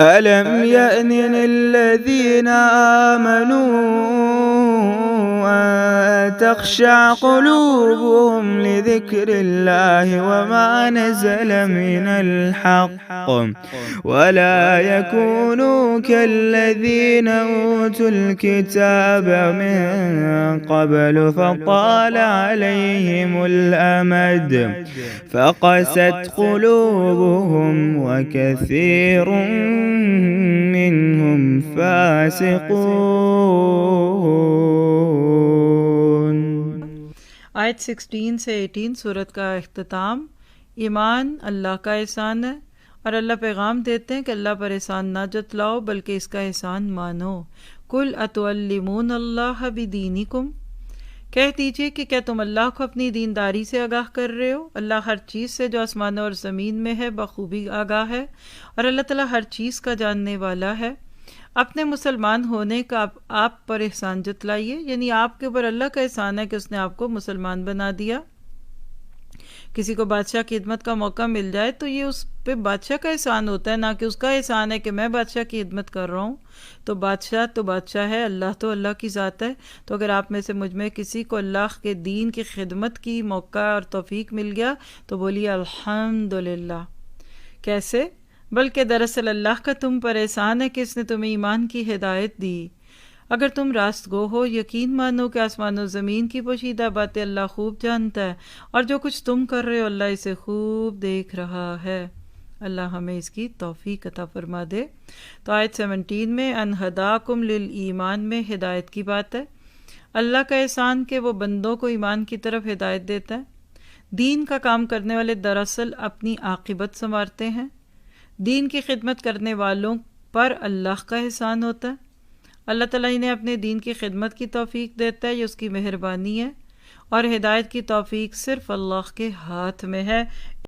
ألم يأن للذين آمنوا أن تخشع قلوبهم لذكر الله وما نزل من الحق ولا يكونوا كالذين أوتوا الكتاب من قبل فطال عليهم الأمد فقست قلوبهم وكثير منهم فاسقون। आयत 16 से 18 सूरत का इख्तिताम। ईमान अल्लाह का एहसान है और अल्लाह पैगाम देते हैं कि अल्लाह पर एहसान ना जतलाओ बल्कि इसका एहसान मानो। कुल अतुअल्लिमून अल्लाह बिदीनिकुम, कह दीजिए कि क्या तुम अल्लाह को अपनी दीनदारी से आगाह कर रहे हो। अल्लाह हर चीज़ से जो आसमानों और ज़मीन में है बखूबी आगाह है और अल्लाह ताला हर चीज़ का जानने वाला है। अपने मुसलमान होने का आप पर एहसान जतलाइए, यानी आपके ऊपर अल्लाह का एहसान है कि उसने आपको मुसलमान बना दिया। किसी को बादशाह की खिदमत का मौका मिल जाए तो ये उस पे बादशाह का एहसान होता है, ना कि उसका एहसान है कि मैं बादशाह की खिदमत कर रहा हूँ। तो बादशाह है, अल्लाह तो अल्लाह की ज़ात है। तो अगर आप में से मुझ में किसी को अल्लाह के दीन की खिदमत की मौका और तौफीक मिल गया तो बोलिए अल्हम्दुलिल्लाह। कैसे? बल्कि दरअसल अल्लाह का तुम पर एहसान है कि इसने तुम्हें ईमान की हिदायत दी। अगर तुम रास्तगो हो, यकीन मानो कि आसमानों ज़मीन की पोशीदा बातें अल्लाह खूब जानता है और जो कुछ तुम कर रहे हो अल्लाह इसे खूब देख रहा है। अल्लाह हमें इसकी तौफीक अता फरमा दे। तो आयत 17 में अनहदाकुम लिल ईमान में हिदायत की बात है। अल्लाह का एहसान के वो बंदों को ईमान की तरफ हिदायत देता है। दीन का काम करने वाले दरअसल अपनी आकिबत संवारते हैं। दीन की खिदमत करने वालों पर अल्लाह का एहसान होता है। अल्लाह ताला इन्हें अपने दीन की खिदमत की तौफीक देता है, ये उसकी मेहरबानी है और हिदायत की तौफीक सिर्फ अल्लाह के हाथ में है।